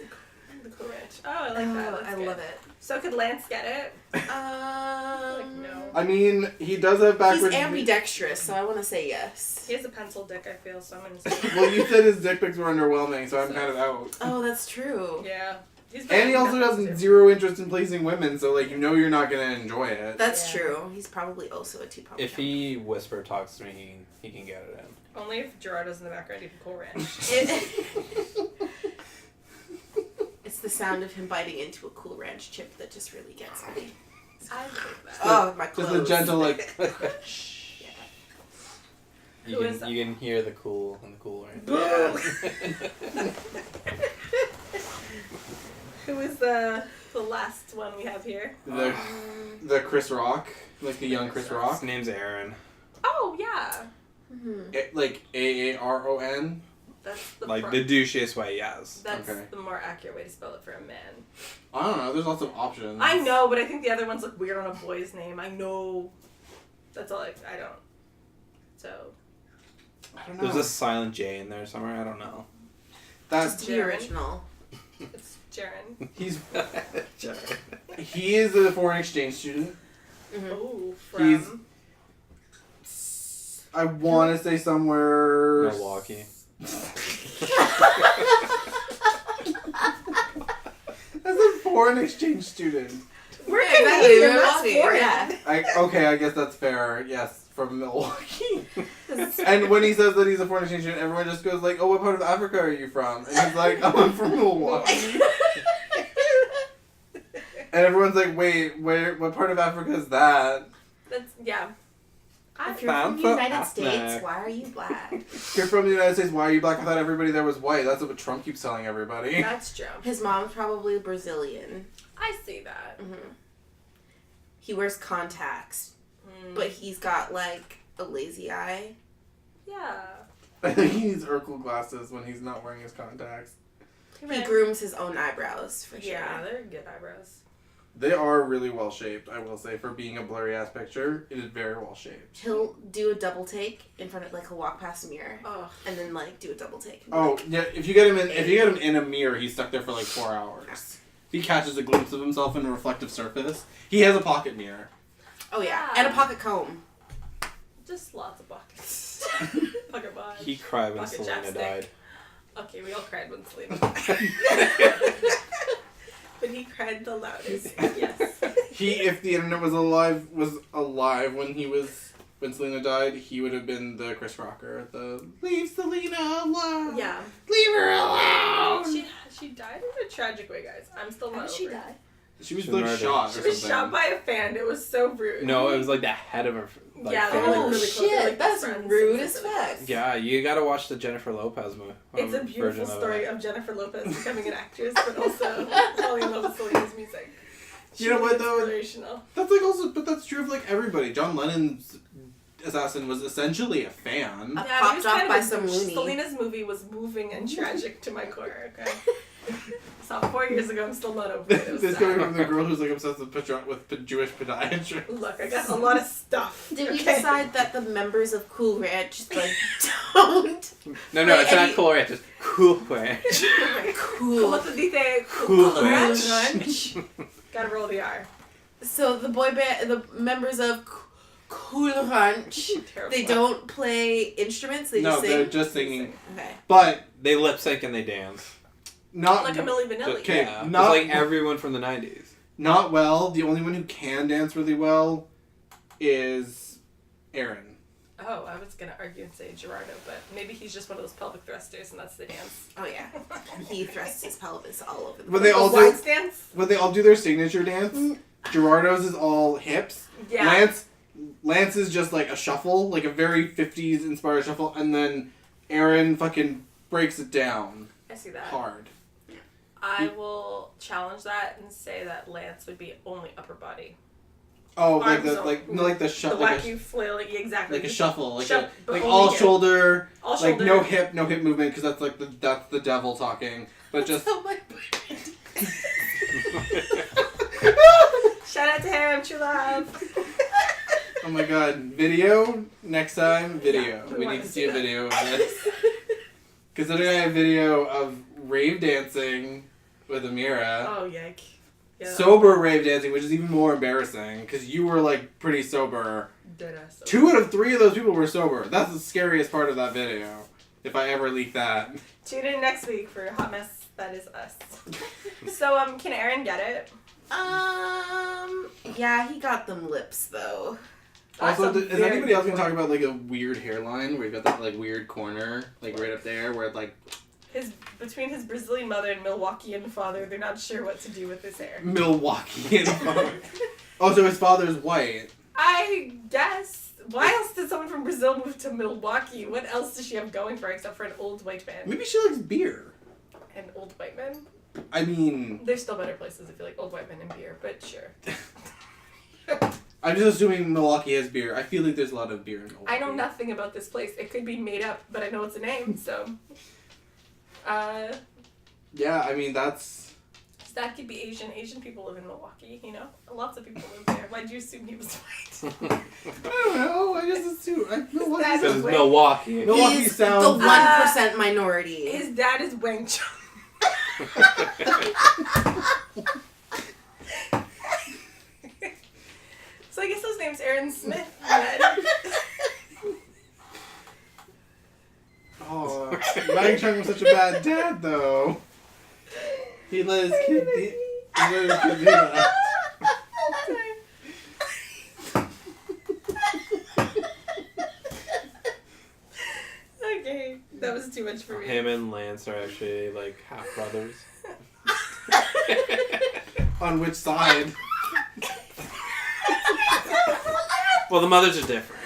The Cool Ranch. Oh, I like that. That's I good. love it. So could Lance get it? Like no. I mean, he does have backward. He's ambidextrous, so I want to say yes. He has a pencil dick, I feel, so I'm gonna say. Well, you said his dick pics were underwhelming, so I'm kind of out. Oh, that's true. Yeah. And he also has zero interest in pleasing women, so like you're not gonna enjoy it. That's Yeah. true. He's probably also a two-pump. If he whisper talks to me, he can get it in. Only if Gerardo's in the background, you can Cool Ranch. It's the sound of him biting into a Cool Ranch chip that just really gets me. I like that. Oh, my Just clothes. a gentle like. You Who is can that? you can hear the cool and the cool right. Who is the last one we have here? The Chris Rock, like the young Chris Rock. His name's Aaron. Oh yeah. Like Aaron. That's the Like the douchiest way, yes. That's Okay. the more accurate way to spell it for a man. I don't know. There's lots of options. I know, but I think the other ones look weird on a boy's name. I know. That's all I don't. So. I don't know. There's a silent J in there somewhere. I don't know. That's Just the original. It's Jaren. he is a foreign exchange student. Oh, He's- from. I want to say somewhere. Milwaukee. As a foreign exchange student. We're Exactly, Canadian, that's Milwaukee, foreign. yeah. Okay, I guess that's fair. Yes, from Milwaukee. And when he says that he's a foreign exchange student, everyone just goes like, "Oh, what part of Africa are you from?" And he's like, "Oh, I'm from Milwaukee." And everyone's like, "Wait, what part of Africa is that?" That's yeah. If you're from the United States, why are you black? You're from the United States. Why are you black? I thought everybody there was white. That's what Trump keeps telling everybody. That's true. His mom's probably Brazilian. I see that. He wears contacts, but he's got like a lazy eye. Yeah. I think he needs Urkel glasses when he's not wearing his contacts. He grooms his own eyebrows for sure. Yeah, they're good eyebrows. They are really well shaped, I will say, for being a blurry ass picture. It is very well shaped. He'll do a double take in front of, like, he'll walk past a mirror Oh. and then like do a double take. Oh yeah, if you get him in a mirror, he's stuck there for like 4 hours. He catches a glimpse of himself in a reflective surface. He has a pocket mirror. Oh yeah, Yeah. and a pocket comb. Just lots of buckets. Pocket watch. He cried when Pocket Selena chapstick. died. Okay, we all cried when Selena died. But he cried the loudest. Yes. If the internet was alive when he was when Selena died, he would have been the Chris Rocker. The leave Selena alone. Yeah. Leave her alone. She died in a tragic way, guys. I'm still not How did she over it. die? She was She like murdered. shot or She was something. shot by a fan. It was so rude. No, it was like the head of her. Like, Yeah, they were family. like Oh really close. They were, shit, like, that's best friends. rude It as was really fuck. close. Yeah, you gotta watch the Jennifer Lopez movie. It's a beautiful story of Jennifer Lopez becoming an actress, but also falling in love with Selena's music. You know what, though? Inspirational. That's like also, but that's true of like everybody. John Lennon's assassin was essentially a fan. Yeah. Yeah, Popped he was off kind by of a some douche. loony. Selena's movie was moving and tragic to my core. Okay, saw it 4 years ago. I'm still not over it. It was This coming sad. from the girl who's like obsessed with Jewish podiatrists. Look, I got a lot of stuff. Did we okay? decide that the members of Cool Ranch like don't No, Wait, it's any- not Cool Ranch. It's Cool Ranch. cool? Como te dice, Cool Ranch. Ranch. Gotta roll the R. So the boy band, the members of Cool Ranch, Terrible. they don't play instruments. They No, just they're sing. just singing. Okay. But They lip sync and they dance. not Like a Milli Vanilli. Okay. Yeah, not- it's like everyone from the 90s. not well. The only one who can dance really well is Aaron. Oh, I was gonna argue and say Gerardo, but maybe he's just one of those pelvic thrusters, and that's the dance. Oh yeah, he thrusts his pelvis all over the But they place. all The do. wide stance. But they all do their signature dance. Gerardo's is all hips. Yeah. Lance is just like a shuffle, like a very 50s inspired shuffle, and then Aaron fucking breaks it down I see that. hard. I will challenge that and say that Lance would be only upper body. Oh, like Arms the on- like no, like the The shuffle, like wacky flailing, exactly. a shuffle, like Shuff- but like only all hip. shoulder, All like shoulder. no hip movement because that's like that's the devil talking, but just. Oh my Shout out to him, true love. Oh my god, video next time, video. Yeah, we we want need to to see see a that. video of this. Considering I have video of rave dancing with Amira. Oh, yike. Yeah, Sober rave dancing, which is even more embarrassing because you were like pretty sober. Deadass. 2 out of 3 of those people were sober. That's the scariest part of that video. If I ever leak that. Tune in next week for Hot Mess That Is Us. So, can Aaron get it? Yeah, he got them lips though. That's Also, a is very anybody else good gonna talk point. about like a weird hairline where you got that like weird corner, like right up there where like Between his Brazilian mother and Milwaukeean father, they're not sure what to do with his hair. Milwaukee. Oh, so his father's white. I guess. Why else did someone from Brazil move to Milwaukee? What else does she have going for her except for an old white man? Maybe she likes beer. An old white man? I mean, There's still better places if you like old white men and beer, but sure. I'm just assuming Milwaukee has beer. I feel like there's a lot of beer in Milwaukee. I know nothing about this place. It could be made up, but I know it's a name, so. Yeah, I mean that's. That could be Asian. Asian people live in Milwaukee, you know? Lots of people live there. Why'd you assume he was white? I don't know. I just assume Milwaukee. That's Because Wait. Milwaukee. Milwaukee He's sounds. the 1% minority. His dad is Wang Chung. So I guess his name's Aaron Smith. Then. Oh, Wang Chung was such a bad dad, though. He let his kid. He let his kid do that. Okay, that was too much for me. Him and Lance are actually like half brothers. On which side? Well, the mothers are different.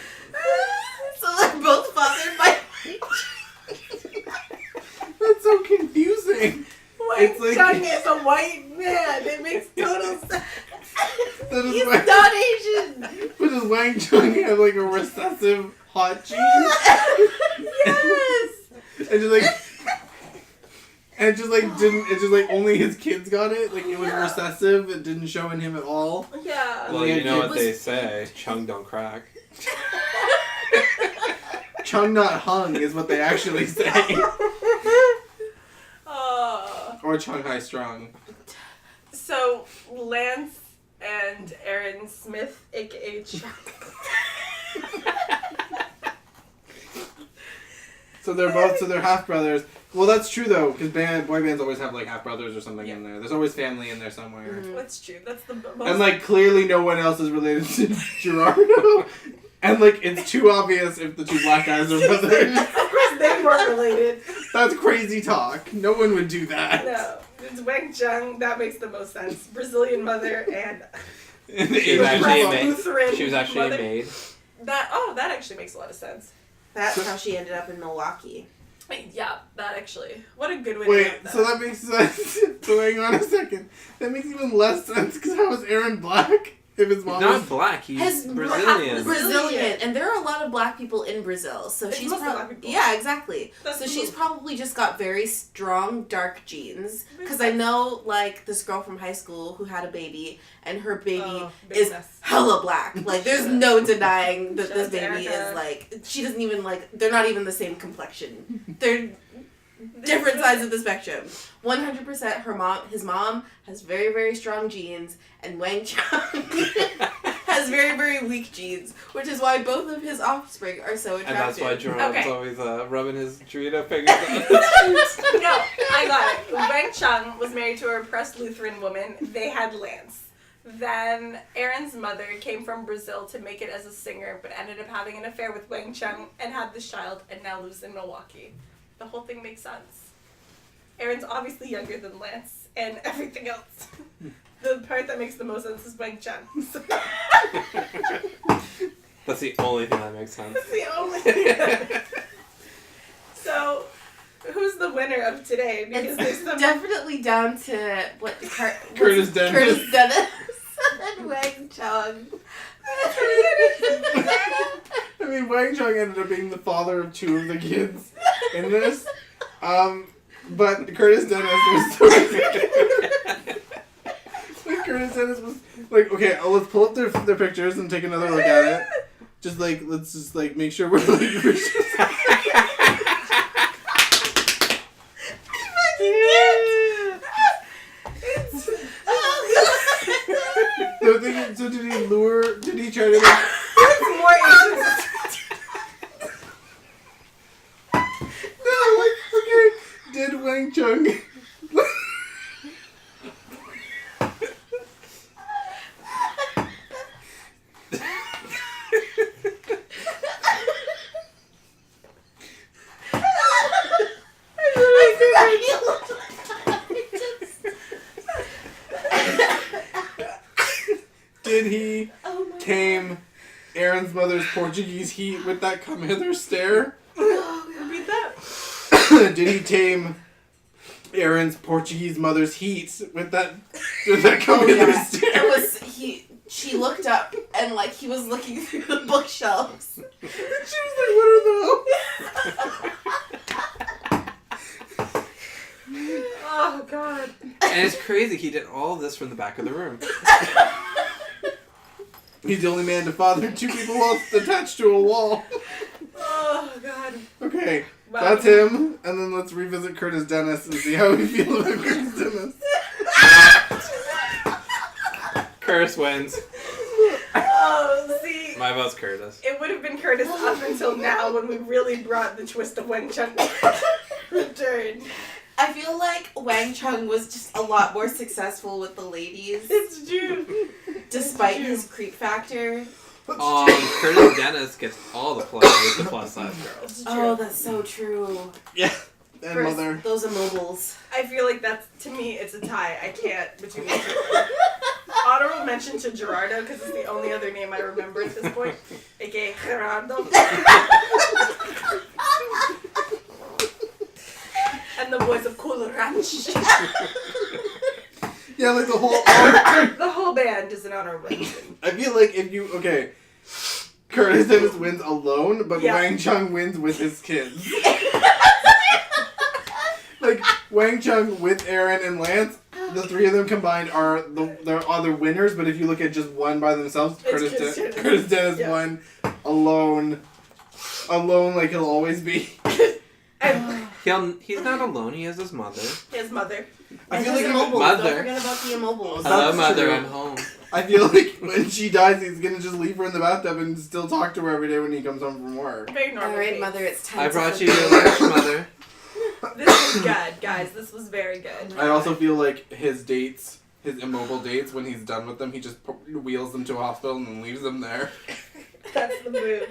So they're both fathered by. That's so confusing. Wang It's like- Chung is a white man. It makes total sense. That is He's Wang, not Asian. but does Wang Chung have like a recessive hot gene? Yes. And just like. And it just like didn't. It just like only his kids got it. Like it was Yeah. recessive. It didn't show in him at all. Yeah. Well, Yeah, you know it what was- they say: chung don't crack. Chung not hung is what they actually say. Or Chung high strung. So Lance and Aaron Smith, aka Chung. So they're half brothers. Well, that's true though, because boy bands always have like half brothers or something in there. There's always family in there somewhere. That's true. That's the most. And like clearly no one else is related to Gerardo. And, like, it's too obvious if the two black guys are brothers. Of course they weren't related. That's crazy talk. No one would do that. No. It's Wang Chung. That makes the most sense. Brazilian mother and She was actually a maid. Lutheran She was actually mother. a maid. That actually makes a lot of sense. That's how she ended up in Milwaukee. Yeah, that actually. What a good way Wait, to have that. so that makes sense. So hang on a second. That makes even less sense because how is Aaron black? If his mom Not was... black, he's His Brazilian. Brazilian, and there are a lot of black people in Brazil, so It's she's mostly black people. yeah, exactly. That's So the she's move. probably just got very strong dark genes. Because I know, like, this girl from high school who had a baby, and her baby Big is mess. hella black. Like, there's no denying that Shout this out to baby Erica. is like. She doesn't even like. They're not even the same complexion. They're different sides of the spectrum. 100%. His mom has very, very strong genes, and Wang Chung has very, very weak genes, which is why both of his offspring are so attractive. And that's why Jerome's Okay. always rubbing his Dorito fingers on. No, I got it. Wang Chung was married to a repressed Lutheran woman. They had Lance. Then Aaron's mother came from Brazil to make it as a singer, but ended up having an affair with Wang Chung and had this child, and now lives in Milwaukee. The whole thing makes sense. Aaron's obviously younger than Lance and everything else. The part that makes the most sense is Wang Chung. So That's the only thing that makes sense. that's the only thing. So, who's the winner of today? Because there's It's some definitely down to Curtis Dennis. Curtis Dennis and Wang Chung. I mean, Wang Chung ended up being the father of two of the kids in this. But Curtis Dennis was like, Curtis Dennis was like, okay, let's pull up their pictures and take another look at it. Just like, let's just like make sure we're like, so did he try to like, more Asians. no, like, okay, did Wang Chung did he tame Aaron's mother's Portuguese heat with that come hither stare? Repeat that. Did he tame Aaron's Portuguese mother's heat with that come hither stare? It was she looked up and like he was looking through the bookshelves. She was like, what are those? Oh god. And it's crazy, he did all of this from the back of the room. He's the only man to father two people while attached to a wall. Oh god. Okay, Wow. that's him. And then let's revisit Curtis Dennis and see how we feel about Curtis Dennis. Curtis wins. Oh, see. My vote's Curtis. It would have been Curtis up until now when we really brought the twist of Wang Chung return. I feel like Wang Chung was just a lot more successful with the ladies, It's true. despite true. his creep factor. Curtis Dennis gets all the play with the plus size girls. It's true. Oh, that's so true. Yeah. And First- mother. Those immobiles. I feel like that's, to me, it's a tie. I can't between the two. Honorable mention to Gerardo, because it's the only other name I remember at this point. A.k.a. Gerardo. And the boys of Cool Ranch. Yeah, like the whole. The whole band is an honorable mention. I feel like if you Curtis Dennis wins alone, but Yeah. Wang Chung wins with his kids. Like Wang Chung with Aaron and Lance, the three of them combined are the other winners. But if you look at just one by themselves, It's Dennis. Curtis Dennis Yeah. won alone like he'll always be. And He's not alone, he has his mother. his mother. I feel And his like immobiles. Mother. Don't forget about the immobiles. That's Hello, mother, true. I'm home. I feel like when she dies, he's gonna just leave her in the bathtub and still talk to her every day when he comes home from work. Very normal. All right, case. mother, it's time. I to brought flip you it. your lunch, mother. This was good, guys. This was very good. I also feel like his immobile dates, when he's done with them, he just wheels them to a hospital and then leaves them there. That's the move.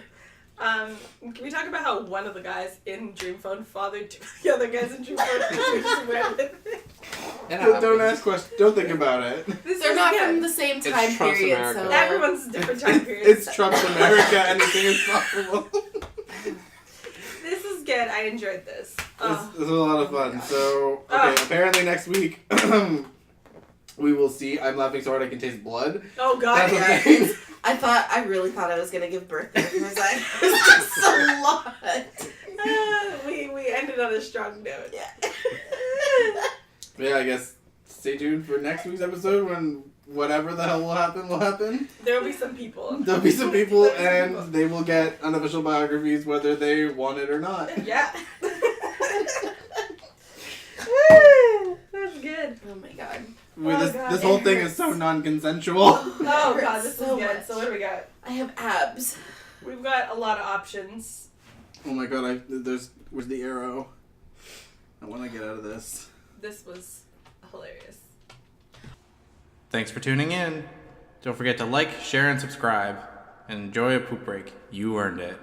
Can we talk about how one of the guys in Dreamphone fathered two of the other guys in Dreamphone? We just went with it. Don't ask questions. Don't think about it. They're not from the same time Trump's period, America. so Everyone's different time periods. It's Trump's America. Anything is possible. This is good. I enjoyed this. This was a lot of fun. So, okay, apparently next week we will see I'm Laughing So Hard I Can Taste Blood. Oh God. That's a yeah. thing. I really thought I was gonna give birth to Riverside. It was just a lot. We ended on a strong note. Yeah. Yeah, I guess stay tuned for next week's episode when whatever the hell will happen. There will be some people. There'll be some people and they will get unofficial biographies whether they want it or not. Yeah. That's good. Oh my god. This whole thing is so non-consensual. Oh God, this so is good. much. So what do we got? I have abs. We've got a lot of options. Oh my god, where's the arrow? I want to get out of this. This was hilarious. Thanks for tuning in. Don't forget to like, share, and subscribe. And enjoy a poop break. You earned it.